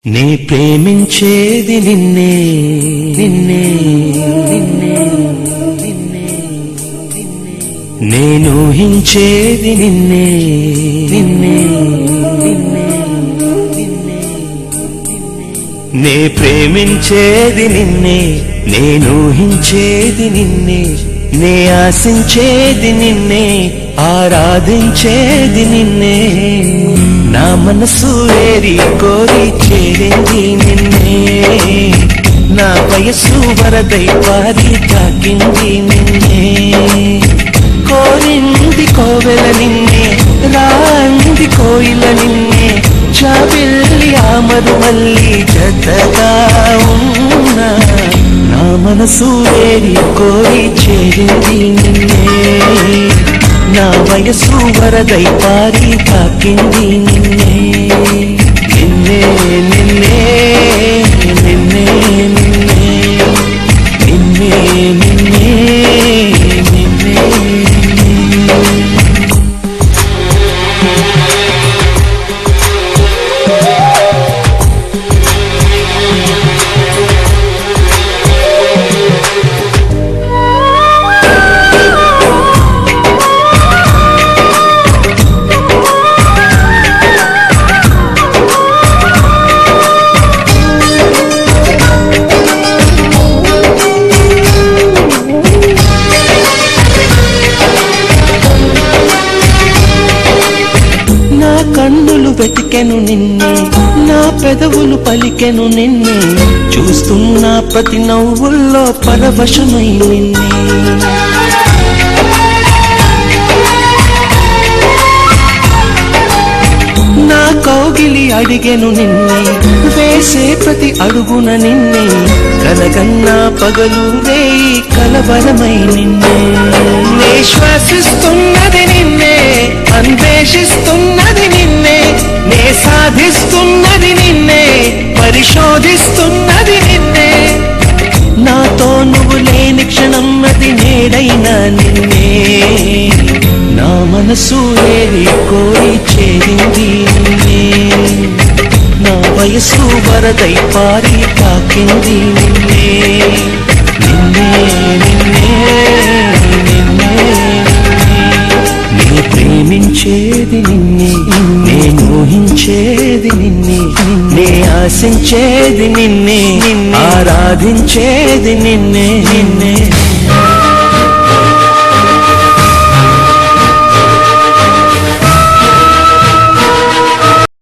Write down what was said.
నే ప్రేమించేది నిన్నే నిన్నే నిన్నే నిన్నే నేను ఊహించేది నిన్నే నిన్నే నిన్నే నిన్నే నే ప్రేమించేది నిన్నే నేను ఊహించేది నిన్నే నే ఆశించేది నిన్నే ఆరాధించేది నిన్నే నా మనసు ఏరి కోరి చేరింది నిన్నే నా వయస్సు వరదై పారి తాకింది నిన్నే కోరింది కోవెల నిన్నే రాంది కోయిల నిన్నే చాబిల్లి ఆమరు మల్లి జతగా ఉన్నా నా మనసు ఏరి కోరి చేరింది నిన్నే నా వయస్సు వరదై పారి తాకింది నిన్నే నిన్నే నిన్నే నిన్నే నిన్నే నిన్నే నిన్నే కన్నులు వెతికెను నిన్నే నా పెదవులు పలికెను నిన్నే చూస్తున్న ప్రతి నవ్వుల్లో పరవశమై నిన్నే నా కౌగిలి అడిగెను నిన్నే వేసే ప్రతి అడుగున నిన్నే కలగన్నా పగలు వేయి కలవరమై నిన్నే నే శ్వాసిస్తున్నది నిన్నే అన్వేషిస్తున్నది నిన్నే నే సాధిస్తున్నది నిన్నే పరిశోధిస్తున్నది నిన్నే నాతో నువ్వు లేని క్షణం అది నేడైనా నిన్నే నా మనసు ఏరి కోరి చేరింది నిన్నే నా వయసు వరదై పారి తాకింది నిన్నే నిన్నే నిన్నే నిన్నే నే ప్రేమించేది నిన్నే నేను ఊహించేది నిన్నే నే ఆశించేది నిన్నే ఆరాధించేది నిన్నే నిన్నే